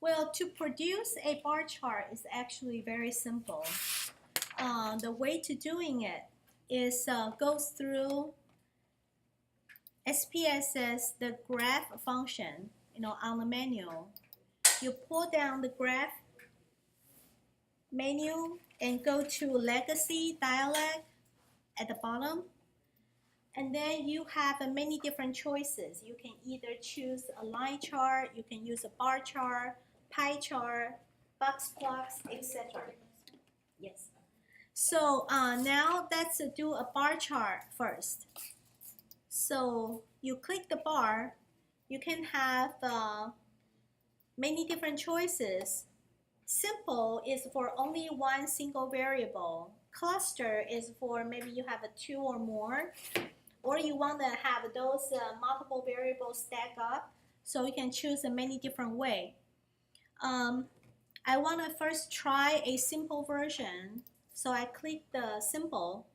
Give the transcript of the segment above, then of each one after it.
Well, to produce a bar chart is actually very simple. The way to doing it is goes through SPSS, the graph function, on the manual. You pull down the graph menu and go to legacy dialect at the bottom. And then you have many different choices. You can either choose a line chart, you can use a bar chart, pie chart, box plots, etc. Yes. So now let's do a bar chart first. So you click the bar, you can have many different choices. Simple is for only one single variable. Cluster is for maybe you have a two or more, or you want to have those multiple variables stack up, so you can choose a many different way. I want to first try a simple version, so I click the simple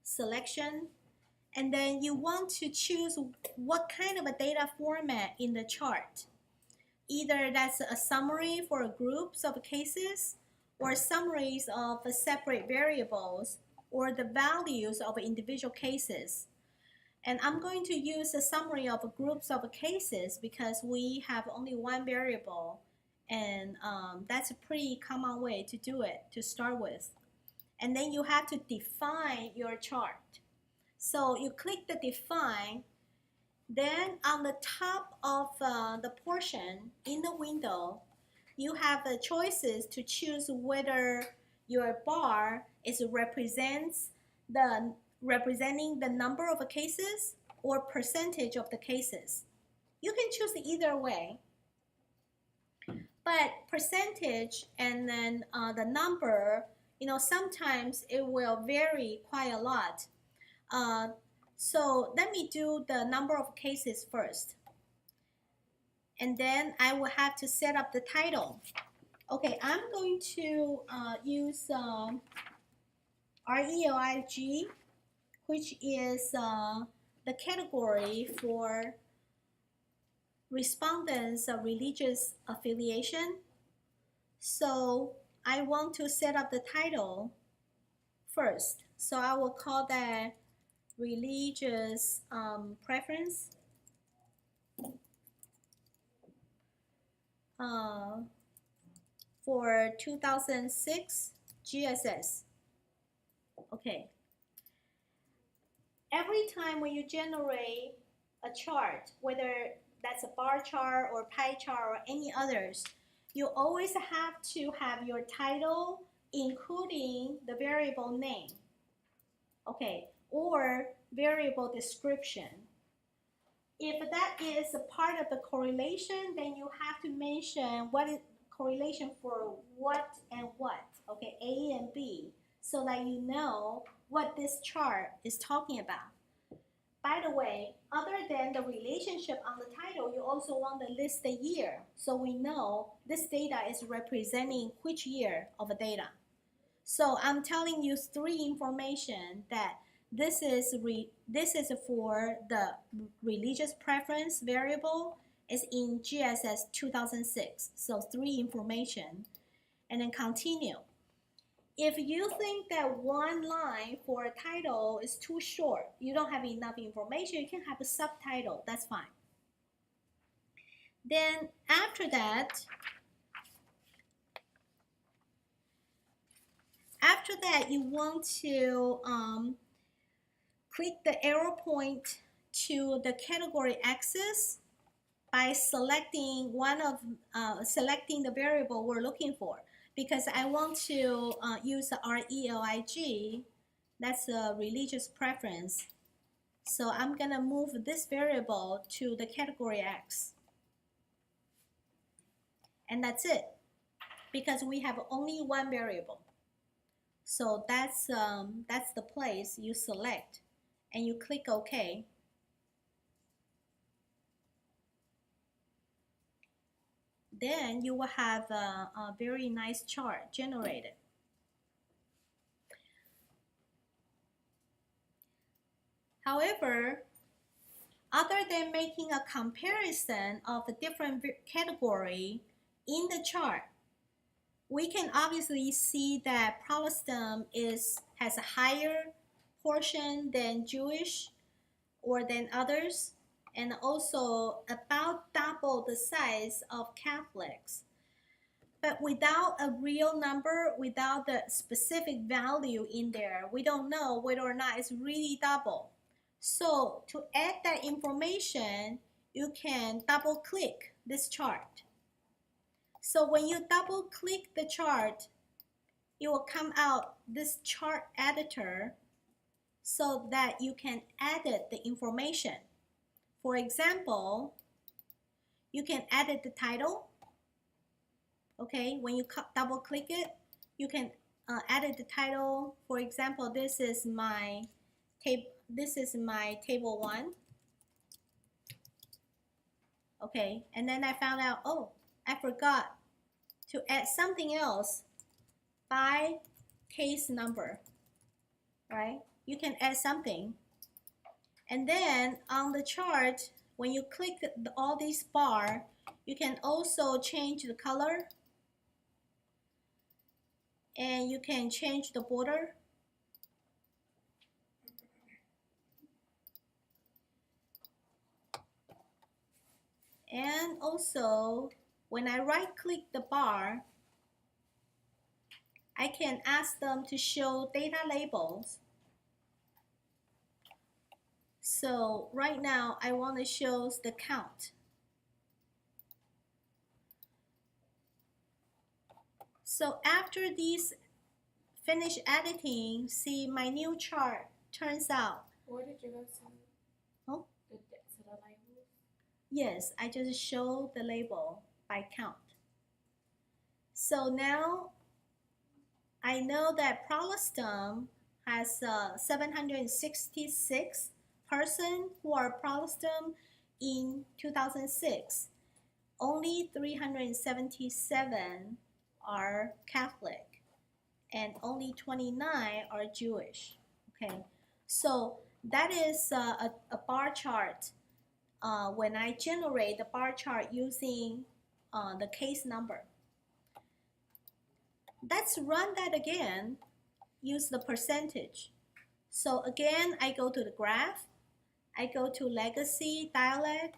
selection, and then you want to choose what kind of a data format in the chart. Either that's a summary for groups of cases, or summaries of separate variables, or the values of individual cases. And I'm going to use a summary of groups of cases because we have only one variable, and that's a pretty common way to do it to start with. And then you have to define your chart. So you click the define, then on the top of the portion in the window, you have the choices to choose whether your bar is representing the number of cases or percentage of the cases. You can choose either way, but percentage and then the number, sometimes it will vary quite a lot. So let me do the number of cases first, and then I will have to set up the title. Okay, I'm going to use RELIG, which is the category for respondents of religious affiliation. So I want to set up the title first. So I will call that religious preference. For 2006 GSS. Okay. Every time when you generate a chart, whether that's a bar chart or pie chart or any others, you always have to have your title including the variable name, okay, or variable description. If that is a part of the correlation, then you have to mention what is correlation for what and what, okay, A and B, so that you know what this chart is talking about. By the way, other than the relationship on the title, you also want to list the year, so we know this data is representing which year of the data. So I'm telling you three information that this is for the religious preference variable is in GSS 2006. So three information, and then continue. If you think that one line for a title is too short, you don't have enough information, you can have a subtitle, that's fine. Then after that, you want to click the arrow point to the category axis by selecting selecting the variable we're looking for. Because I want to use the RELIG, that's a religious preference. So I'm gonna move this variable to the category X. And that's it, because we have only one variable. So that's the place you select, and you click OK. Then you will have a very nice chart generated. However, other than making a comparison of a different category, in the chart, we can obviously see that Protestant has a higher portion than Jewish or than others, and also about double the size of Catholics. But without a real number, without the specific value in there, we don't know whether or not it's really double. So to add that information, you can double click this chart. So when you double click the chart, it will come out this chart editor so that you can edit the information. For example, you can edit the title. Okay, when you double click it, you can edit the title. For example, this is my table 1. Okay, and then I found out, oh, I forgot to add something else by case number, right? You can add something. And then on the chart, when you click all these bar, you can also change the color, and you can change the border. And also, when I right click the bar, I can ask them to show data labels. So right now, I want to show the count. So after these finish editing, see my new chart turns out. Where did you go to? Oh? To the labels? Yes, I just show the label by count. So now I know that Protestant has 766 person who are Protestant in 2006. Only 377 are Catholic, and only 29 are Jewish. Okay, so that is a bar chart. When I generate the bar chart using the case number. Let's run that again. Use the percentage. So again, I go to the graph. I go to legacy dialect.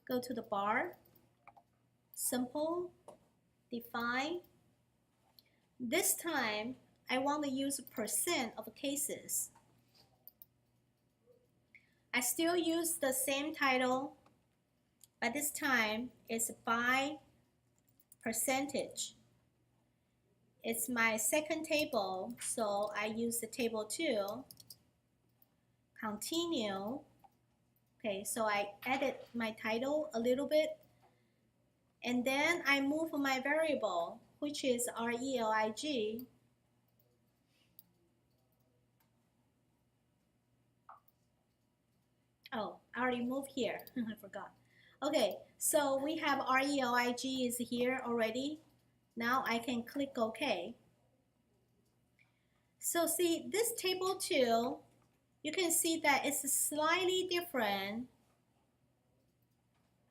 Go to the bar. Simple. Define. This time, I want to use percent of cases. I still use the same title, but this time it's by percentage. It's my second table, so I use the table 2. Continue. Okay, so I edit my title a little bit, and then I move my variable, which is RELIG. Oh, I already moved here. I forgot. Okay, so we have RELIG is here already. Now I can click OK. So see, this table 2, you can see that it's slightly different.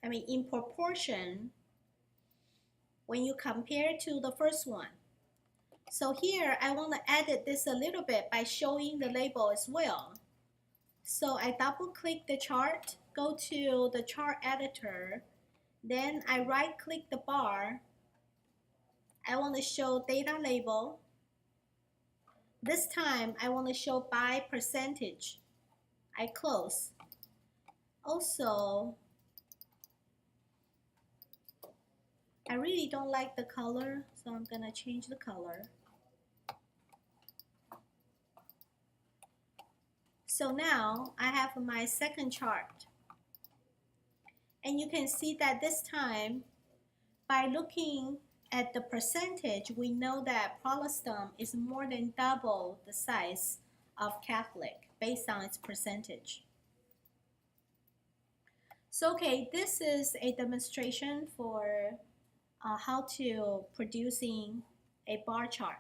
I mean, in proportion when you compare to the first one. So here, I want to edit this a little bit by showing the label as well. So I double click the chart, go to the chart editor, then I right click the bar. I want to show data label. This time I want to show by percentage. I close. Also, I really don't like the color, so I'm gonna change the color. So now I have my second chart. And you can see that this time, by looking at the percentage, we know that Protestant is more than double the size of Catholic based on its percentage. So okay, this is a demonstration for how to producing a bar chart.